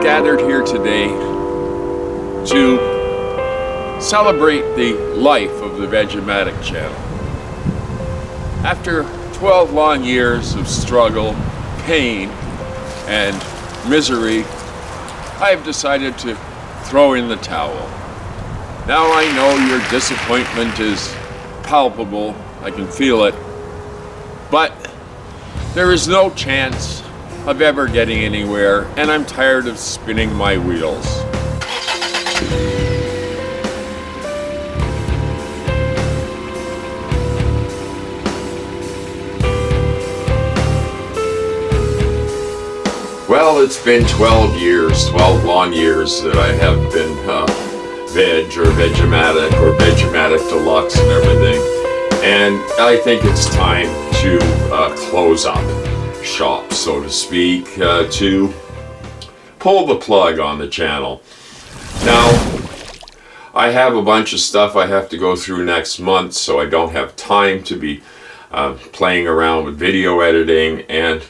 gathered here today to celebrate the life of the Vegematic channel. After 12 long years of struggle, pain, and misery, I have decided to throw in the towel. Now I know your disappointment is palpable, I can feel it, but there is no chance of ever getting anywhere, and I'm tired of spinning my wheels. Well, it's been 12 years, 12 long years that I have been Veg or Vegematic or Vegematic Deluxe and everything. And I think it's time to close up shop, so to speak, to pull the plug on the channel. Now, I have a bunch of stuff I have to go through next month, so I don't have time to be playing around with video editing, and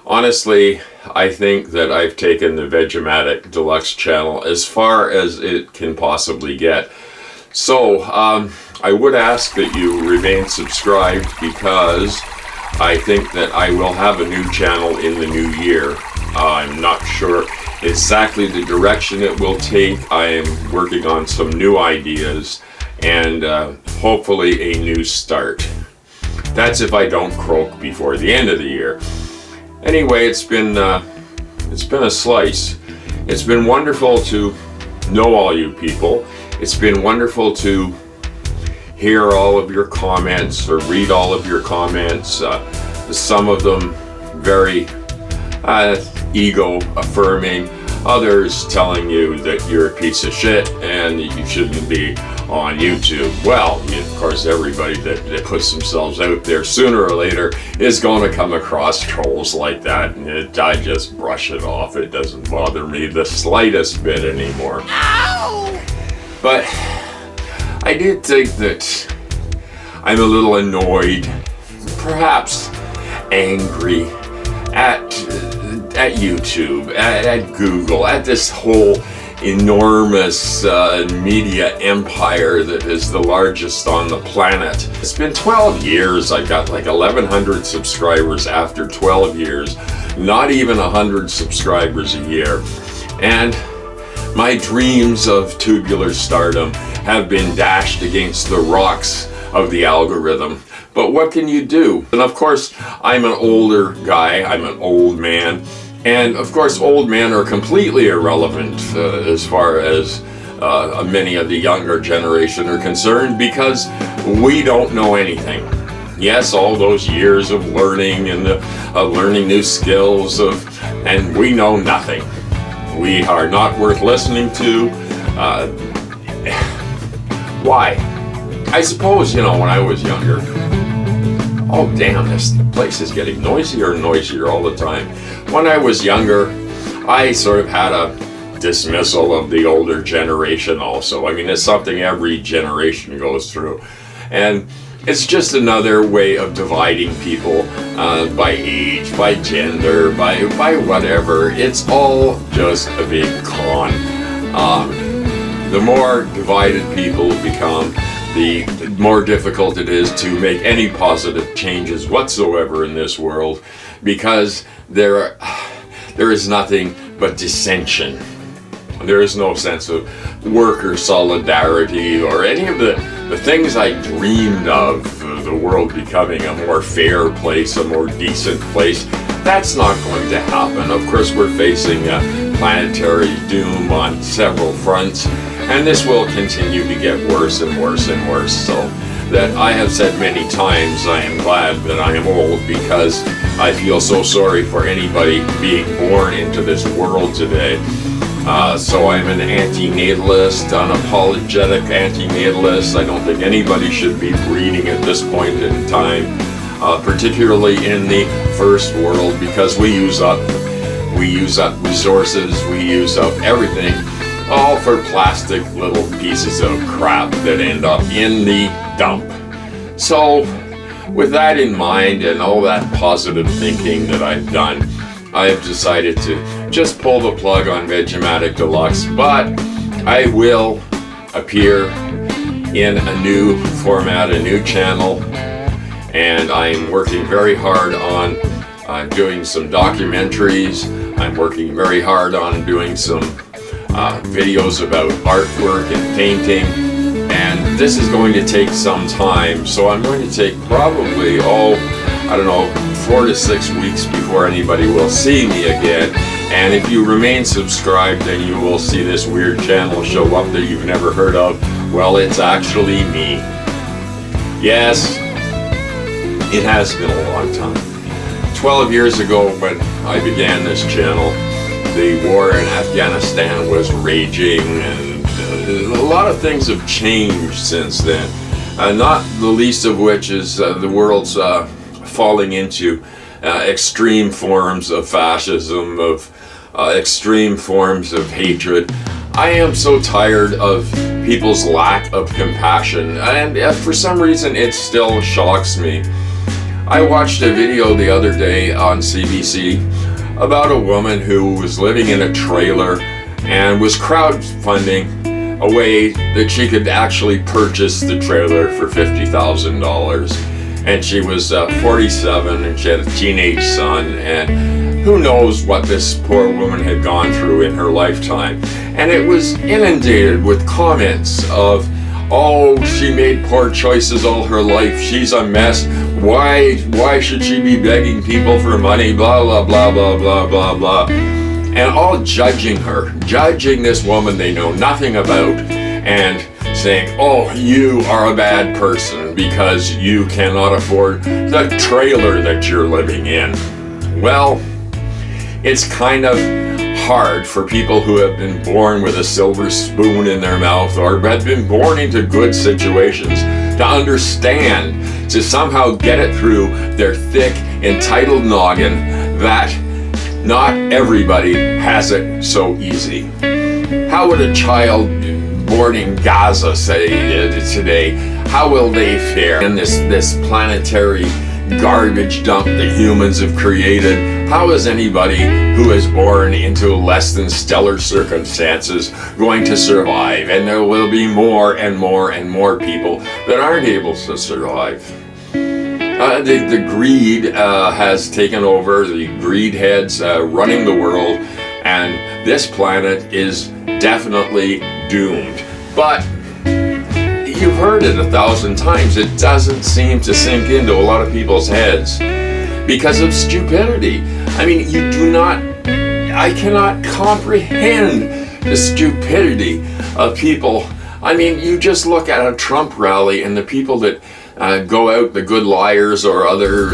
honestly, I think that I've taken the Vegematic Deluxe channel as far as it can possibly get. So, I would ask that you remain subscribed, because I think that I will have a new channel in the new year. I'm not sure exactly the direction it will take. I am working on some new ideas and hopefully a new start. That's if I don't croak before the end of the year. Anyway, it's been a slice. It's been wonderful to know all you people. It's been wonderful to hear all of your comments or read all of your comments. Some of them very ego affirming, others telling you that you're a piece of shit and you shouldn't be on YouTube. Well, of course, everybody that puts themselves out there sooner or later is going to come across trolls like that, and I just brush it off. It doesn't bother me the slightest bit anymore. Ow! But I did think that I'm a little annoyed, perhaps angry at YouTube, at Google, at this whole enormous media empire that is the largest on the planet. It's been 12 years. I got like 1,100 subscribers after 12 years, not even 100 subscribers a year. And my dreams of tubular stardom have been dashed against the rocks of the algorithm. But what can you do? And of course, I'm an older guy, I'm an old man, and of course old men are completely irrelevant as far as many of the younger generation are concerned, because we don't know anything. Yes, all those years of learning and learning new skills, and we know nothing. We are not worth listening to. Why? I suppose, when I was younger. Oh damn, this place is getting noisier and noisier all the time. When I was younger, I sort of had a dismissal of the older generation also. I mean, it's something every generation goes through. And it's just another way of dividing people by age, by gender, by whatever. It's all just a big con. The more divided people become, the more difficult it is to make any positive changes whatsoever in this world, because there is nothing but dissension. There is no sense of worker solidarity or any of the things I dreamed of, the world becoming a more fair place, a more decent place. That's not going to happen. Of course, we're facing a planetary doom on several fronts, and this will continue to get worse and worse and worse. So that I have said many times, I am glad that I am old, because I feel so sorry for anybody being born into this world today. So I'm an anti-natalist, unapologetic anti-natalist. I don't think anybody should be breeding at this point in time, particularly in the first world, because we use up resources, we use up everything, all for plastic little pieces of crap that end up in the dump. So with that in mind and all that positive thinking that I've done, I have decided to just pull the plug on Vegematic Deluxe, but I will appear in a new format, a new channel, and I'm working very hard on doing some documentaries. I'm working very hard on doing some videos about artwork and painting, and this is going to take some time, so I'm going to take probably, I don't know, 4 to 6 weeks before anybody will see me again. And if you remain subscribed, then you will see this weird channel show up that you've never heard of. Well, it's actually me. Yes, it has been a long time. 12 years ago when I began this channel, the war in Afghanistan was raging, and a lot of things have changed since then. Not the least of which is the world's falling into extreme forms of fascism, of extreme forms of hatred. I am so tired of people's lack of compassion, and for some reason it still shocks me. I watched a video the other day on CBC about a woman who was living in a trailer and was crowdfunding a way that she could actually purchase the trailer for $50,000. And she was 47, and she had a teenage son, and who knows what this poor woman had gone through in her lifetime. And it was inundated with comments of, oh, she made poor choices all her life, she's a mess, why should she be begging people for money, blah, blah, blah, blah, blah, blah, blah. And all judging her, judging this woman they know nothing about, and saying, oh, you are a bad person because you cannot afford the trailer that you're living in. Well, it's kind of hard for people who have been born with a silver spoon in their mouth or have been born into good situations to understand, to somehow get it through their thick, entitled noggin that not everybody has it so easy. How would a child born in Gaza say today, how will they fare in this planetary garbage dump that humans have created? How is anybody who is born into less than stellar circumstances going to survive? And there will be more and more and more people that aren't able to survive. The greed has taken over, the greed heads running the world, and this planet is definitely doomed. But you've heard it 1,000 times. It doesn't seem to sink into a lot of people's heads because of stupidity. I mean, I cannot comprehend the stupidity of people. I mean, you just look at a Trump rally and the people that go out, the good liars or other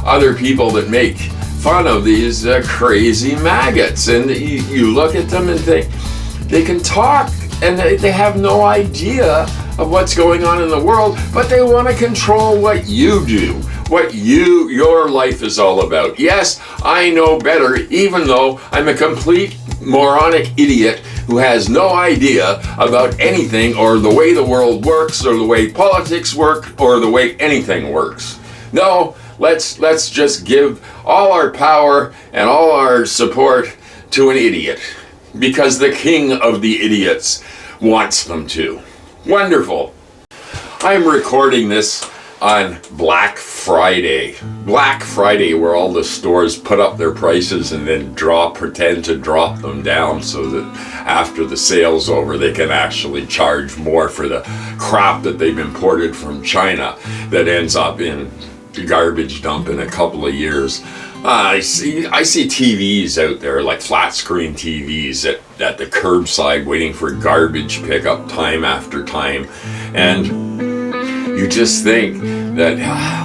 other people that make fun of these crazy maggots, and you look at them and they can talk and they have no idea of what's going on in the world, but they want to control what you do, what your life is all about. Yes, I know better, even though I'm a complete moronic idiot who has no idea about anything or the way the world works or the way politics work or the way anything works. No, let's just give all our power and all our support to an idiot because the king of the idiots wants them to. Wonderful. I'm recording this on Black Friday. Black Friday, where all the stores put up their prices and then pretend to drop them down so that after the sale's over they can actually charge more for the crap that they've imported from China that ends up in the garbage dump in a couple of years. I see TVs out there, like flat screen TVs at the curbside waiting for garbage pickup time after time, and you just think that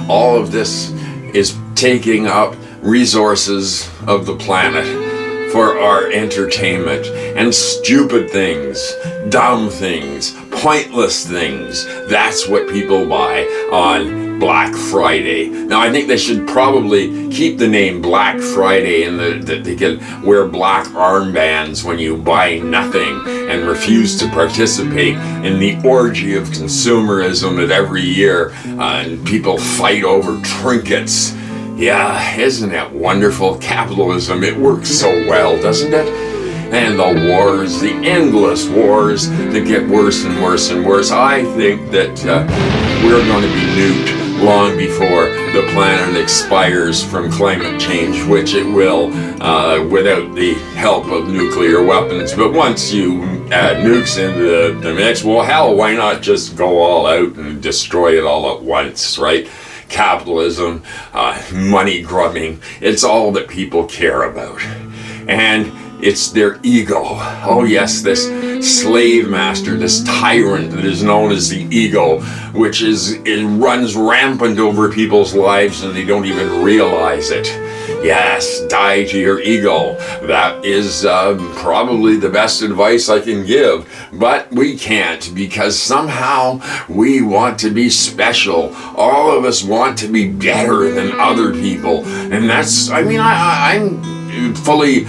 all of this is taking up resources of the planet for our entertainment, and stupid things, dumb things, pointless things. That's what people buy on Black Friday. Now, I think they should probably keep the name Black Friday, and that they can wear black armbands when you buy nothing and refuse to participate in the orgy of consumerism that every year and people fight over trinkets. Yeah, isn't it wonderful? Capitalism, it works so well, doesn't it? And the wars, the endless wars that get worse and worse and worse. I think that we're going to be nuked long before the planet expires from climate change, which it will without the help of nuclear weapons. But once you add nukes into the mix, well, hell, why not just go all out and destroy it all at once, right? Capitalism, money grubbing, it's all that people care about. And it's their ego. Oh yes, this slave master, this tyrant that is known as the ego, which it runs rampant over people's lives and they don't even realize it. Yes, die to your ego. That is probably the best advice I can give. But we can't, because somehow we want to be special. All of us want to be better than other people. And that's, I mean, I'm fully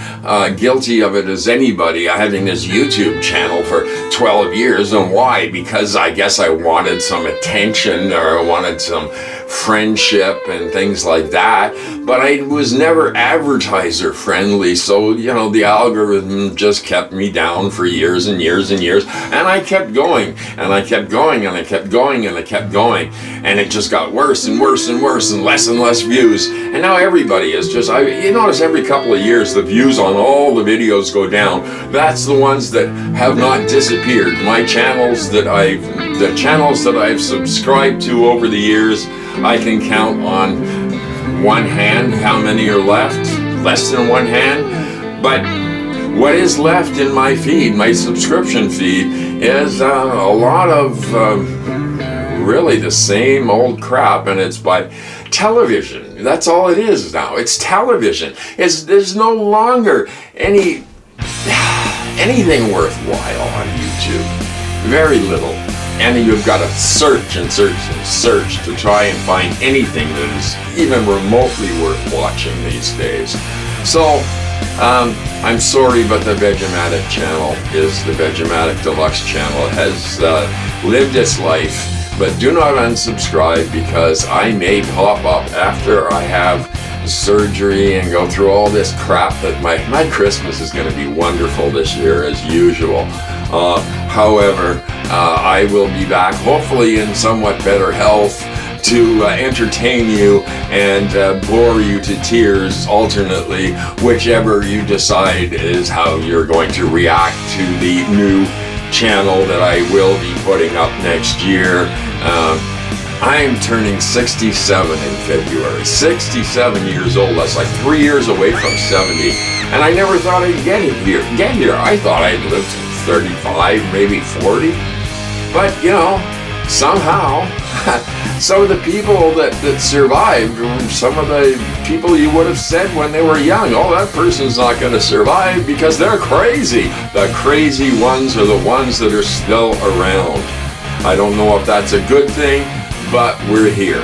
guilty of it as anybody, having this YouTube channel for 12 years. And why? Because I guess I wanted some attention, or I wanted some friendship and things like that, but I was never advertiser friendly, so you know, the algorithm just kept me down for years and years and years, and I kept going and I kept going and I kept going and I kept going, and it just got worse and worse and worse and less views. And now everybody is just, you notice every couple of years the views on all the videos go down. That's the ones that have not disappeared. My channels that the channels that I've subscribed to over the years, I can count on one hand how many are left, less than one hand. But what is left in my feed, my subscription feed, is a lot of really the same old crap, and it's by television. That's all it is now. It's television. There's no longer anything worthwhile on YouTube. Very little. And you've got to search and search and search to try and find anything that is even remotely worth watching these days. So, I'm sorry, but the Vegematic channel is the Vegematic Deluxe channel. It has lived its life, but do not unsubscribe, because I may pop up after I have surgery and go through all this crap. That my Christmas is going to be wonderful this year as usual. However, I will be back, hopefully in somewhat better health, to entertain you and bore you to tears alternately, whichever you decide is how you're going to react to the new channel that I will be putting up next year. I'm turning 67 in February. 67 years old. That's like 3 years away from 70. And I never thought I'd get here. I thought I'd live to 35, maybe 40. But, you know, somehow, some of the people that survived were some of the people you would have said when they were young, oh, that person's not going to survive because they're crazy. The crazy ones are the ones that are still around. I don't know if that's a good thing, but we're here.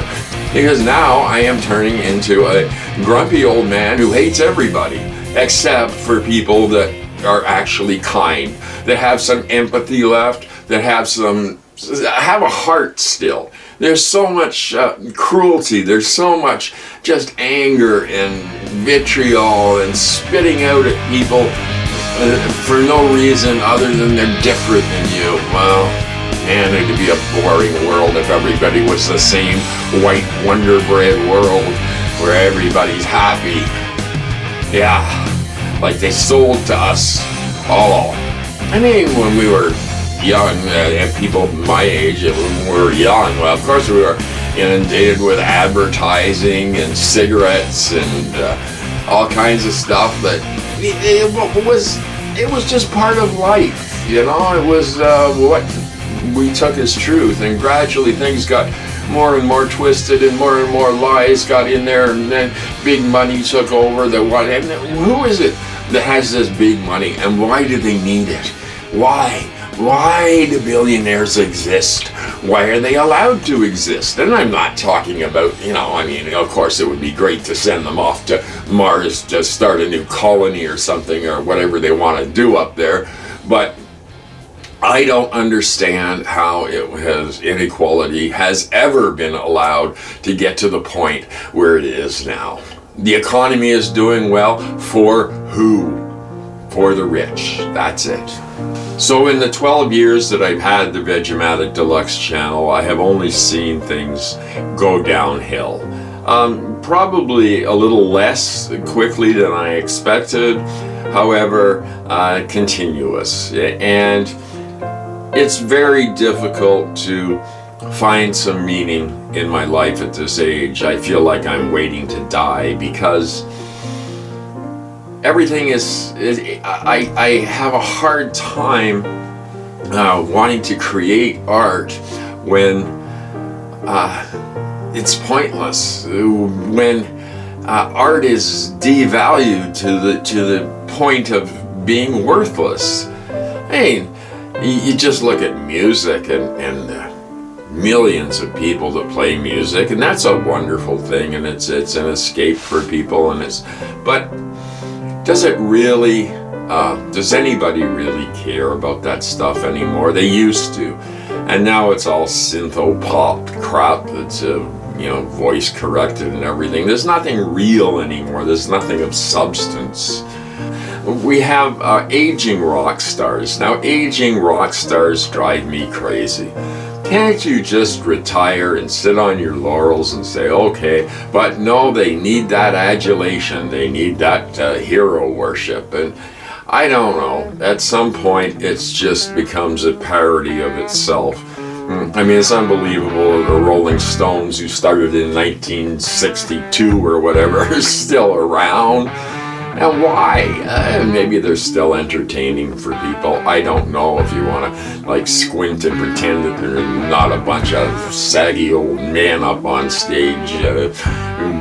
Because now I am turning into a grumpy old man who hates everybody, except for people that are actually kind, that have some empathy left, that have a heart still. There's so much cruelty, there's so much just anger and vitriol and spitting out at people for no reason other than they're different than you. Well, man, it'd be a boring world if everybody was the same white Wonder Bread world where everybody's happy. Yeah, like they sold to us all. I mean, when we were young, and people my age, when we were young, well, of course we were inundated with advertising and cigarettes and all kinds of stuff that it was just part of life, you know. It was what we took as truth, and gradually things got more and more twisted, and more lies got in there, and then big money took over. And who is it that has this big money, and why do they need it? Why do billionaires exist? Why are they allowed to exist? And I'm not talking about, you know, I mean, of course it would be great to send them off to Mars to start a new colony or something, or whatever they want to do up there, but I don't understand how inequality has ever been allowed to get to the point where it is now. The economy is doing well for who? For the rich. That's it. So in the 12 years that I've had the Vegematic Deluxe channel, I have only seen things go downhill. Probably a little less quickly than I expected, however, continuous. And it's very difficult to find some meaning in my life at this age. I feel like I'm waiting to die because everything I have a hard time wanting to create art when it's pointless, when art is devalued to the point of being worthless. I mean, you just look at music and millions of people that play music, and that's a wonderful thing, and it's an escape for people, but does it really, does anybody really care about that stuff anymore? They used to, and now it's all syntho-pop crap that's voice corrected and everything. There's nothing real anymore. There's nothing of substance. We have aging rock stars. Now, aging rock stars drive me crazy. Can't you just retire and sit on your laurels and say, okay, but no, they need that adulation. They need that hero worship. And I don't know, at some point it just becomes a parody of itself. I mean, it's unbelievable. The Rolling Stones, who started in 1962 or whatever, are still around. And why? Maybe they're still entertaining for people. I don't know, if you want to squint and pretend that they're not a bunch of saggy old men up on stage,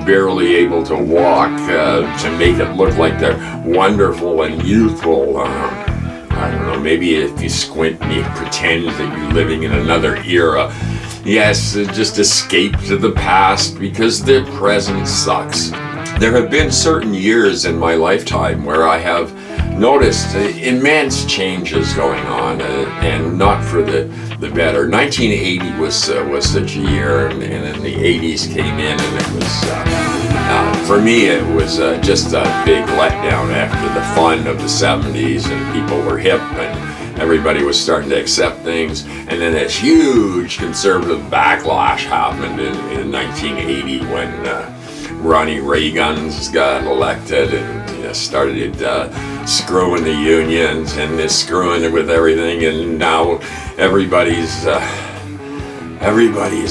barely able to walk, to make it look like they're wonderful and youthful. I don't know, maybe if you squint and you pretend that you're living in another era. Yes, just escape to the past because the present sucks. There have been certain years in my lifetime where I have noticed immense changes going on, and not for the better. 1980 was such a year, and then the 80s came in, and it was, for me, it was just a big letdown after the fun of the 70s, and people were hip, and everybody was starting to accept things, and then this huge conservative backlash happened in 1980 when Ronnie Reagan got elected and started screwing the unions and screwing with everything, and now everybody's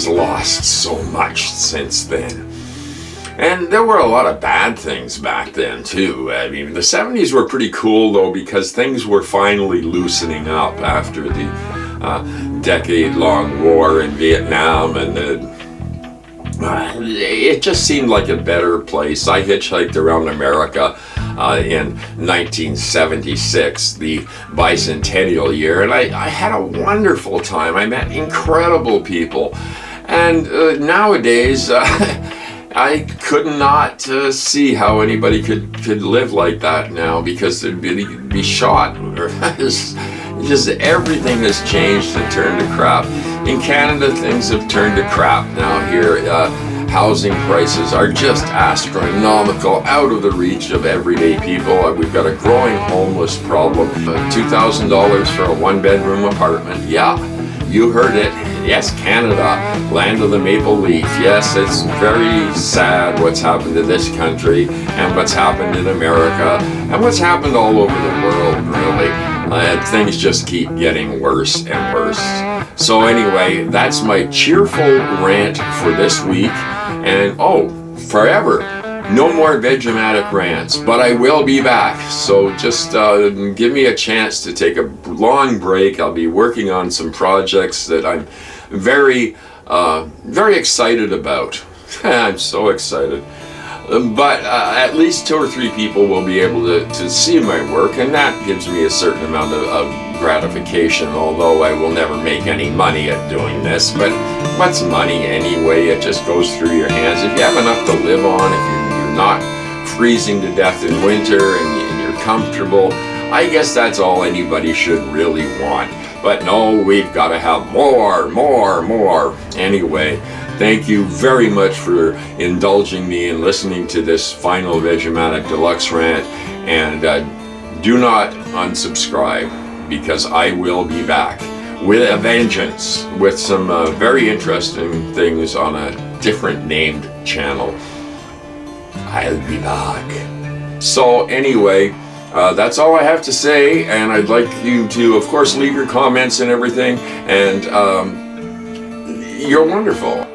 lost so much since then. And there were a lot of bad things back then too. I mean, the 70s were pretty cool though, because things were finally loosening up after the decade-long war in Vietnam, and it just seemed like a better place. I hitchhiked around America in 1976, the bicentennial year, and I had a wonderful time. I met incredible people, and nowadays I could not see how anybody could live like that now, because they'd be shot. Just everything has changed and turned to crap. In Canada, things have turned to crap now. Here, housing prices are just astronomical, out of the reach of everyday people. We've got a growing homeless problem. $2,000 for a one-bedroom apartment. Yeah, you heard it. Yes, Canada, land of the maple leaf. Yes, it's very sad what's happened to this country, and what's happened in America, and what's happened all over the world, really. Things just keep getting worse and worse. So anyway, that's my cheerful rant for this week. And forever, no more Vegematic rants, but I will be back. So just give me a chance to take a long break. I'll be working on some projects that I'm very excited about. I'm so excited. But at least 2 or 3 people will be able to see my work, and that gives me a certain amount of gratification, although I will never make any money at doing this. But what's money anyway? It just goes through your hands. If you have enough to live on, if you're not freezing to death in winter and you're comfortable, I guess that's all anybody should really want. But no, we've got to have more. Anyway, thank you very much for indulging me in listening to this final Vegematic Deluxe rant, and do not unsubscribe, because I will be back with a vengeance, with some very interesting things on a different named channel. I'll be back. So anyway, that's all I have to say, and I'd like you to, of course, leave your comments and everything, and you're wonderful.